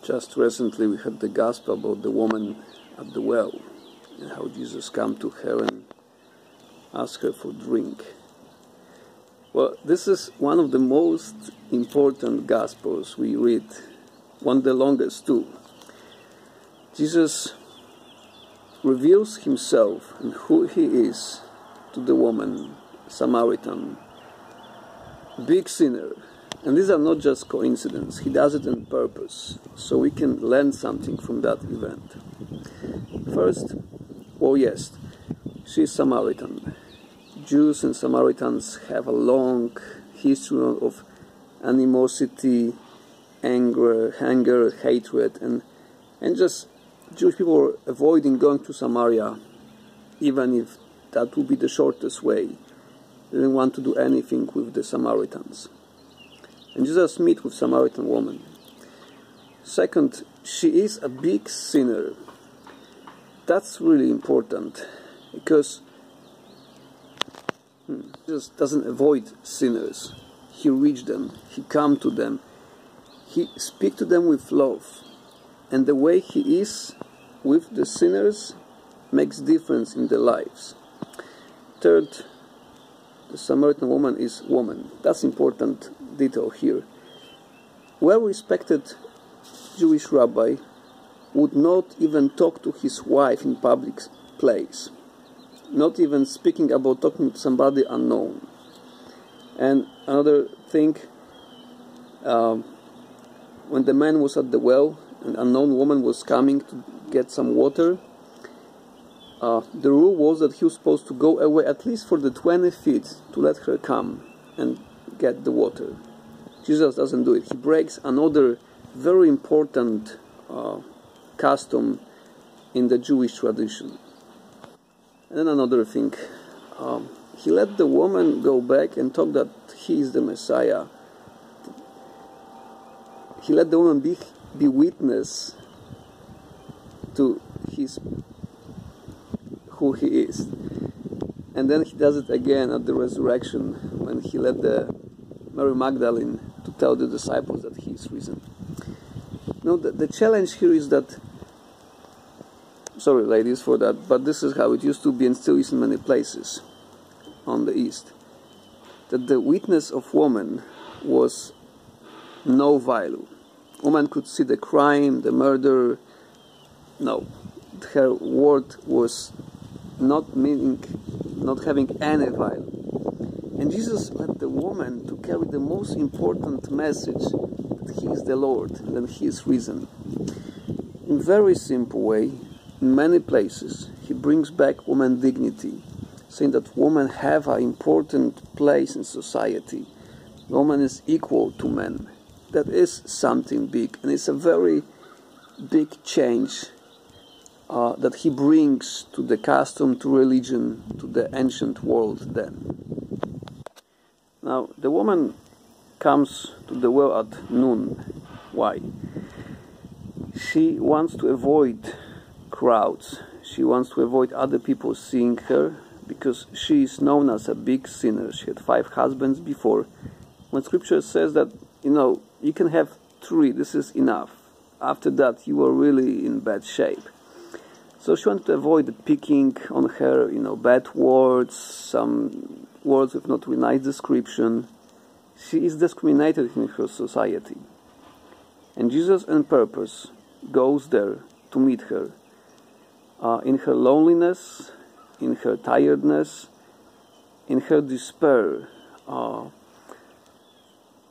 Just recently we had the gospel about the woman at the well and how Jesus came to her and asked her for drink. Well, this is one of the most important gospels we read, one of the longest too. Jesus reveals himself and who he is to the woman, Samaritan, big sinner. And these are not just coincidence. He does it on purpose, so we can learn something from that event. First, well, yes, she's Samaritan. Jews and Samaritans have a long history of animosity, anger, hatred, and just Jewish people were avoiding going to Samaria, even if that would be the shortest way. They didn't want to do anything with the Samaritans. And Jesus meets with Samaritan woman. Second, she is a big sinner. That's really important, because Jesus doesn't avoid sinners. He reaches them. He comes to them. He speaks to them with love. And the way he is with the sinners makes difference in their lives. Third, the Samaritan woman is woman. That's important detail here. Well-respected Jewish rabbi would not even talk to his wife in public place, not even speaking about talking to somebody unknown. And another thing, when the man was at the well, an unknown woman was coming to get some water, the rule was that he was supposed to go away at least for the 20 feet to let her come and get the water. Jesus doesn't do it. He breaks another very important custom in the Jewish tradition. And then another thing, he let the woman go back and talk that he is the Messiah. He let the woman be witness to who he is. And then he does it again at the resurrection, when he led the Mary Magdalene to tell the disciples that he is risen. Now the challenge here is that, sorry ladies for that, but this is how it used to be and still is in many places on the East, that the witness of woman was no value. Woman could see the crime, the murder. No, her word was not having any value. And Jesus led the woman to carry the most important message, that he is the Lord and that he is risen. In a very simple way, in many places, he brings back woman's dignity, saying that women have an important place in society. Woman is equal to men. That is something big, and it's a very big change that he brings to the custom, to religion, to the ancient world then. Now, the woman comes to the well at noon. Why? She wants to avoid crowds. She wants to avoid other people seeing her, because she is known as a big sinner. She had 5 husbands before. When Scripture says that, you can have 3, this is enough. After that, you are really in bad shape. So she wanted to avoid the picking on her, bad words, some words with not really nice description. She is discriminated in her society. And Jesus, on purpose, goes there to meet her. In her loneliness, in her tiredness, in her despair.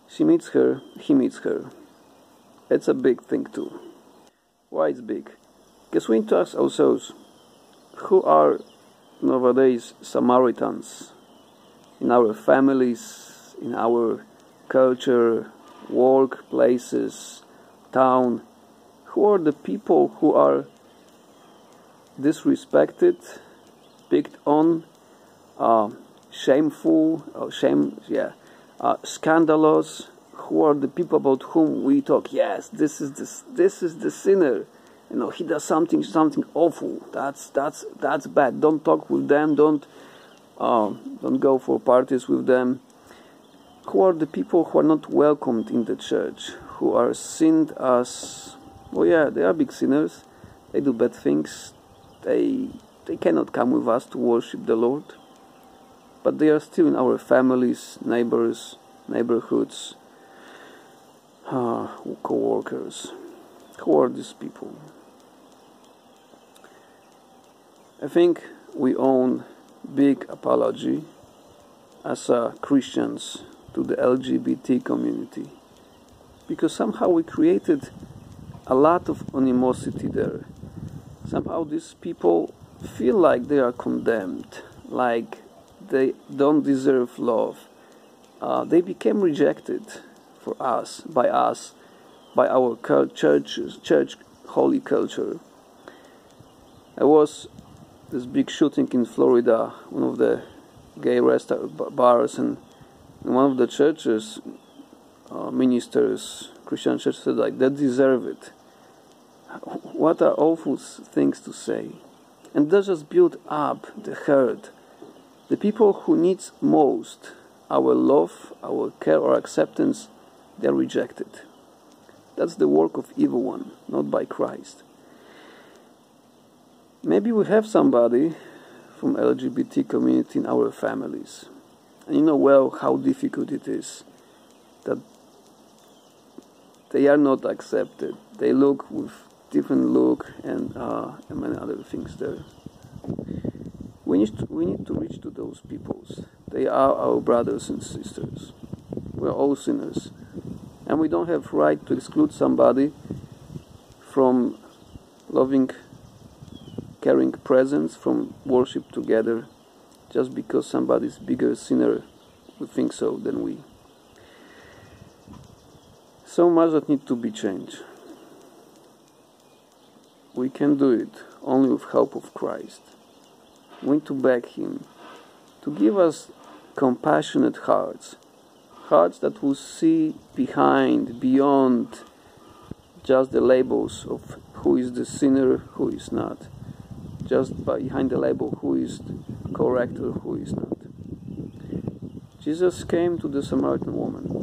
He meets her. It's a big thing too. Why it's big? Because we need to ask ourselves, who are nowadays Samaritans in our families, in our culture, workplaces, town? Who are the people who are disrespected, picked on, shameful, scandalous? Who are the people about whom we talk? Yes, this is the sinner. He does something awful. That's bad. Don't talk with them. Don't go for parties with them. Who are the people who are not welcomed in the church? Who are seen as Oh yeah, they are big sinners. They do bad things. They cannot come with us to worship the Lord. But they are still in our families, neighbors, neighborhoods, co-workers. Who are these people? I think we owe big apology as Christians to the LGBT community, because somehow we created a lot of animosity there. Somehow these people feel like they are condemned, like they don't deserve love. They became rejected by our church holy culture. There was this big shooting in Florida, one of the gay bars, and one of the churches ministers, Christian church, said like, they deserve it. What are awful things to say. And that just build up the herd. The people who need most our love, our care, our acceptance, they are rejected. That's the work of evil one, not by Christ. Maybe we have somebody from LGBT community in our families. And you know well how difficult it is that they are not accepted. They look with different look and many other things there. We need to reach to those peoples. They are our brothers and sisters. We are all sinners. And we don't have right to exclude somebody from loving, caring presence, from worship together, just because somebody's bigger sinner would think so than we. So much that needs to be changed. We can do it only with help of Christ. We need to beg Him to give us compassionate hearts that will see beyond just the labels of who is the sinner, who is not. Just behind the label who is correct or who is not. Jesus came to the Samaritan woman.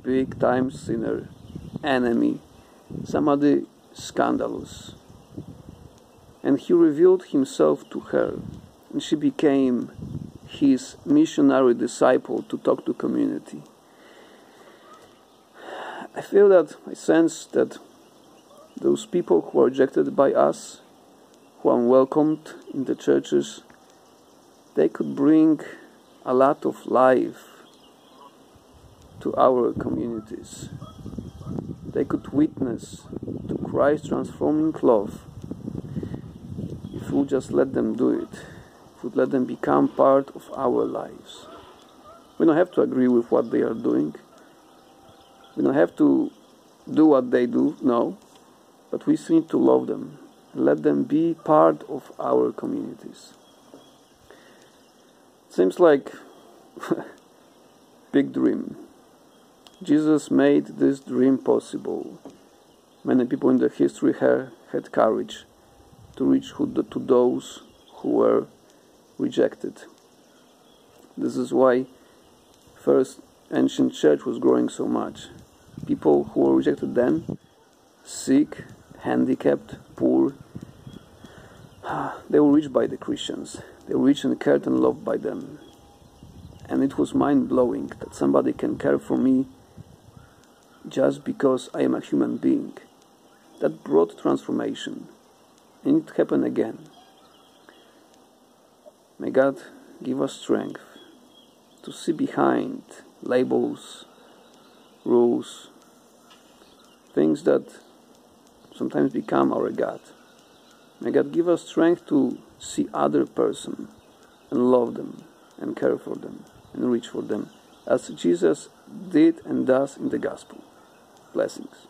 Big time sinner, enemy, somebody scandalous. And He revealed Himself to her. And she became His missionary disciple to talk to community. I sense that those people who are rejected by us, who are unwelcomed in the churches, they could bring a lot of life to our communities. They could witness to Christ's transforming love if we just let them do it, if we let them become part of our lives. We don't have to agree with what they are doing. We don't have to do what they do, no. But we need to love them and let them be part of our communities. Seems like big dream. Jesus made this dream possible. Many people in the history had courage to reach to those who were rejected. This is why first ancient church was growing so much. People who were rejected then, sick, handicapped, poor, they were reached by the Christians. They were reached and cared and loved by them. And it was mind-blowing that somebody can care for me just because I am a human being. That brought transformation. And it happened again. May God give us strength to see behind labels, rules, things that sometimes become our God. May God give us strength to see other person and love them and care for them and reach for them as Jesus did and does in the gospel. Blessings.